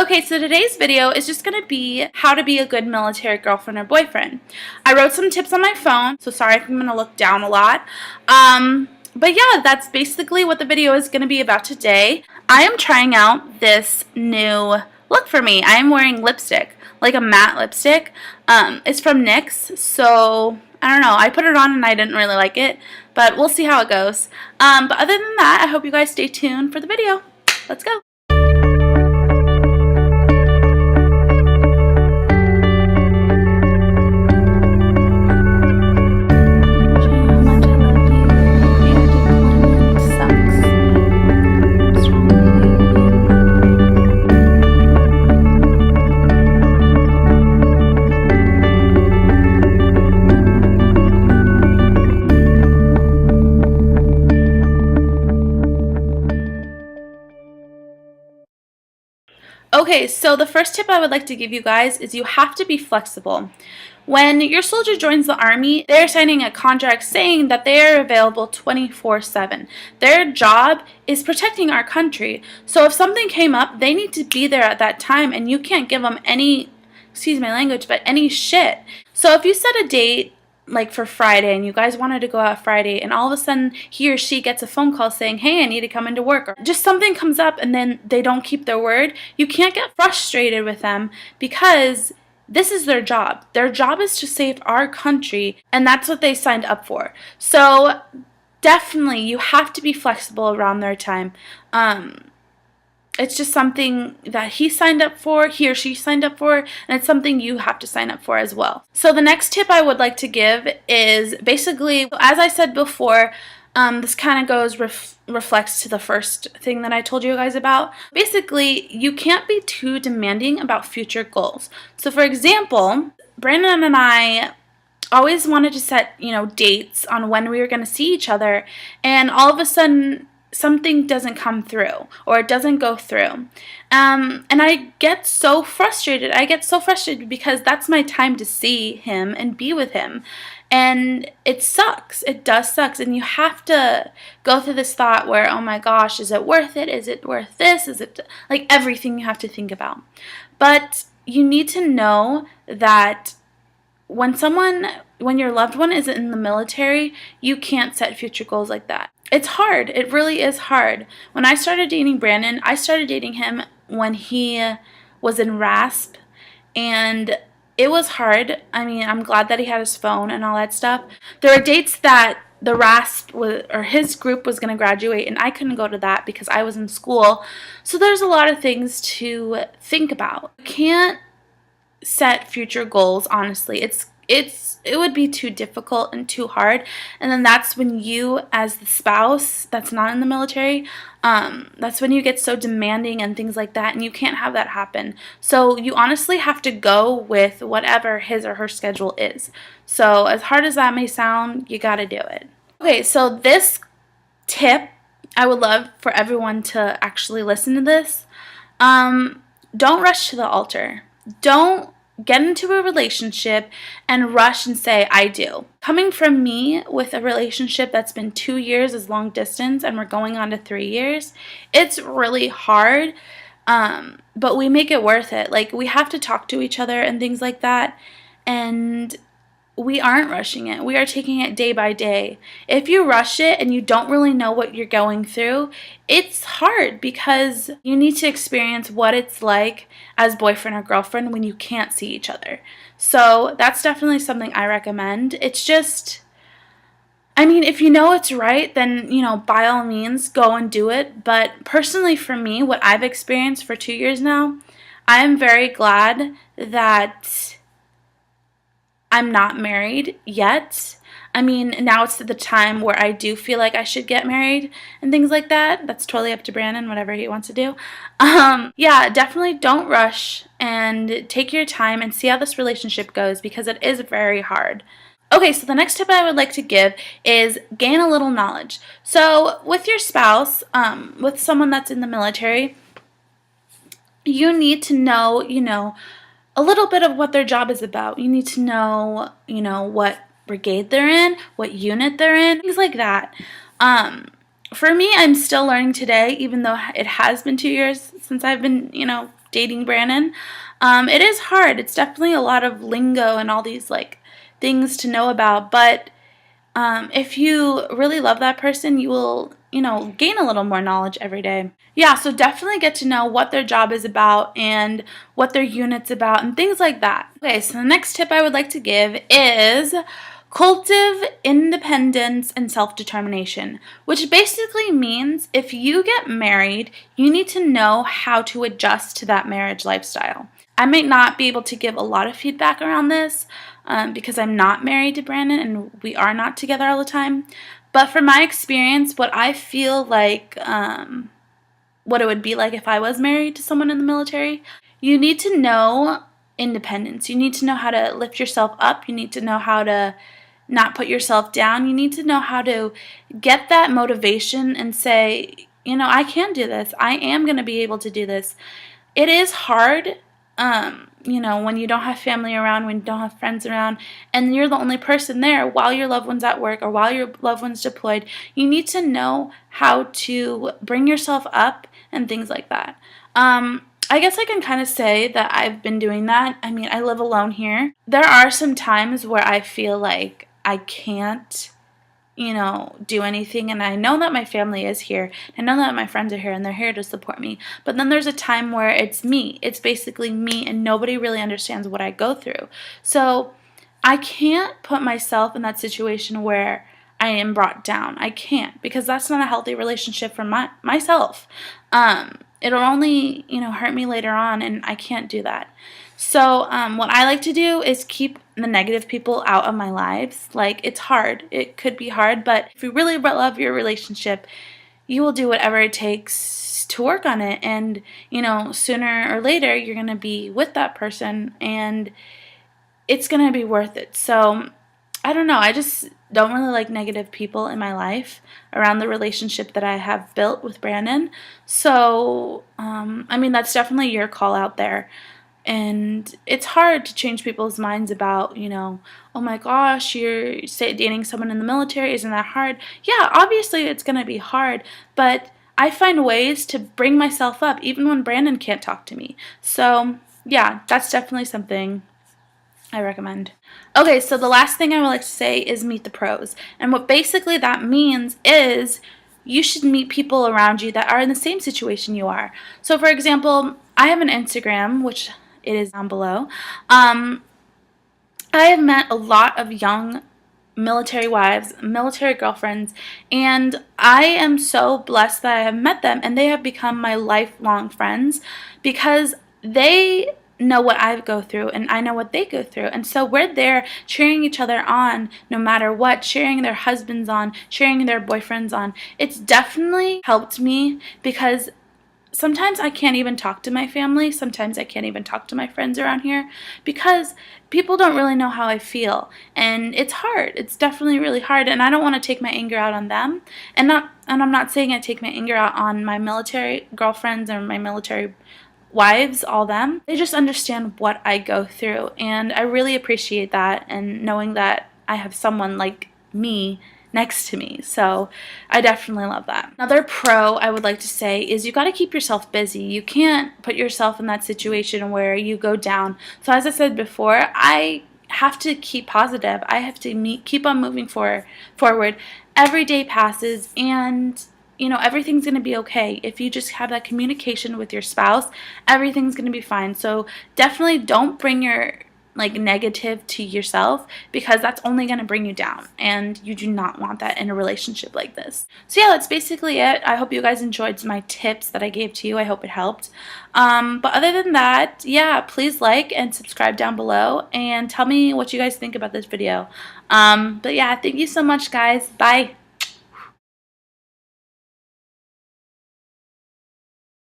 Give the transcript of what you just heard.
Okay, so today's video is just going to be how to be a good military girlfriend or boyfriend. I wrote some tips on my phone, so sorry if I'm going to look down a lot. But yeah, that's basically what the video is going to be about today. I am trying out this new look for me. I am wearing lipstick, like a matte lipstick. It's from NYX, so I don't know. I put it on and I didn't really like it, but we'll see how it goes. But other than that, I hope you guys stay tuned for the video. Let's go. Okay, so the first tip I would like to give you guys is you have to be flexible. When your soldier joins the army, they're signing a contract saying that they are available 24/7. Their job is protecting our country. So if something came up, they need to be there at that time, and you can't give them any, excuse my language, but any shit. So if you set a date like for Friday and you guys wanted to go out Friday and all of a sudden he or she gets a phone call saying, hey, I need to come into work, or just something comes up and then they don't keep their word, you can't get frustrated with them because this is their job. Their job is to save our country, and that's what they signed up for. So definitely you have to be flexible around their time. It's just something that he signed up for, he or she signed up for, and it's something you have to sign up for as well. So the next tip I would like to give is basically, as I said before, this kind of goes reflects to the first thing that I told you guys about. Basically, you can't be too demanding about future goals. So for example, Brandon and I always wanted to set, dates on when we were going to see each other, and all of a sudden something doesn't come through or it doesn't go through. And I get so frustrated. I get so frustrated because that's my time to see him and be with him. And it sucks. It does suck. And you have to go through this thought where, oh my gosh, is it worth it? Is it worth this? Is it like everything you have to think about? But you need to know that when your loved one is in the military, you can't set future goals like that. It's hard. It really is hard. When I started dating Brandon, I started dating him when he was in RASP, and it was hard. I mean, I'm glad that he had his phone and all that stuff. There were dates that the RASP or his group was going to graduate, and I couldn't go to that because I was in school. So there's a lot of things to think about. You can't set future goals, honestly. It would be too difficult and too hard, and then that's when you, as the spouse that's not in the military, that's when you get so demanding and things like that, and you can't have that happen. So you honestly have to go with whatever his or her schedule is. So as hard as that may sound, you gotta do it. Okay, so this tip, I would love for everyone to actually listen to this. Don't rush to the altar. Don't get into a relationship and rush and say, I do. Coming from me with a relationship that's been 2 years is long distance and we're going on to 3 years, it's really hard, but we make it worth it. Like, we have to talk to each other and things like that, and we aren't rushing it. We are taking it day by day. If you rush it and you don't really know what you're going through, it's hard because you need to experience what it's like as boyfriend or girlfriend when you can't see each other. So that's definitely something I recommend. It's just, I mean, if you know it's right, then, by all means, go and do it. But personally for me, what I've experienced for 2 years now, I am very glad that I'm not married yet. I mean, now it's the time where I do feel like I should get married and things like that. That's totally up to Brandon, whatever he wants to do. Yeah, definitely don't rush and take your time and see how this relationship goes, because it is very hard. Okay, so the next tip I would like to give is gain a little knowledge. So with your spouse, with someone that's in the military, you need to know, a little bit of what their job is about. You need to know, what brigade they're in, what unit they're in, things like that. For me, I'm still learning today, even though it has been 2 years since I've been, dating Brandon. It is hard. It's definitely a lot of lingo and all these like things to know about, but if you really love that person, you will, gain a little more knowledge every day. Yeah, so definitely get to know what their job is about and what their unit's about and things like that. Okay, so the next tip I would like to give is cultive independence and self-determination, which basically means if you get married, you need to know how to adjust to that marriage lifestyle. I might not be able to give a lot of feedback around this because I'm not married to Brandon and we are not together all the time. But from my experience, what I feel like, what it would be like if I was married to someone in the military, you need to know independence. You need to know how to lift yourself up. You need to know how to not put yourself down. You need to know how to get that motivation and say, I can do this. I am going to be able to do this. It is hard, when you don't have family around, when you don't have friends around, and you're the only person there while your loved one's at work or while your loved one's deployed. You need to know how to bring yourself up and things like that. I guess I can kind of say that I've been doing that. I mean, I live alone here. There are some times where I feel like I can't, do anything, and I know that my family is here. I know that my friends are here, and they're here to support me. But then there's a time where it's me. It's basically me, and nobody really understands what I go through. So I can't put myself in that situation where I am brought down. I can't, because that's not a healthy relationship for myself. It'll only, hurt me later on, and I can't do that. So what I like to do is keep the negative people out of my lives. Like, it's hard. It could be hard, but if you really love your relationship, you will do whatever it takes to work on it. And, sooner or later, you're going to be with that person, and it's going to be worth it. So I don't know. I just don't really like negative people in my life around the relationship that I have built with Brandon. So, that's definitely your call out there. And it's hard to change people's minds about, oh my gosh, you're dating someone in the military. Isn't that hard? Yeah, obviously it's going to be hard, but I find ways to bring myself up even when Brandon can't talk to me. So, yeah, that's definitely something I recommend. Okay, so the last thing I would like to say is meet the pros. And what basically that means is you should meet people around you that are in the same situation you are. So, for example, I have an Instagram, which it is down below. I have met a lot of young military wives, military girlfriends, and I am so blessed that I have met them, and they have become my lifelong friends because they know what I go through and I know what they go through. And so we're there cheering each other on no matter what, cheering their husbands on, cheering their boyfriends on. It's definitely helped me because sometimes I can't even talk to my family. Sometimes I can't even talk to my friends around here because people don't really know how I feel. And it's hard. It's definitely really hard. And I don't want to take my anger out on them. And I'm not saying I take my anger out on my military girlfriends or my military wives, all them. They just understand what I go through. And I really appreciate that, and knowing that I have someone like me next to me. So I definitely love that. Another pro I would like to say is you got to keep yourself busy. You can't put yourself in that situation where you go down. So as I said before, I have to keep positive. I have to keep on moving forward. Every day passes, and everything's going to be okay. If you just have that communication with your spouse, everything's going to be fine. So definitely don't bring your negative to yourself, because that's only going to bring you down, and you do not want that in a relationship like this. So yeah, that's basically it. I hope you guys enjoyed my tips that I gave to you. I hope it helped. But other than that, yeah, please like and subscribe down below and tell me what you guys think about this video. But yeah, thank you so much, guys. Bye.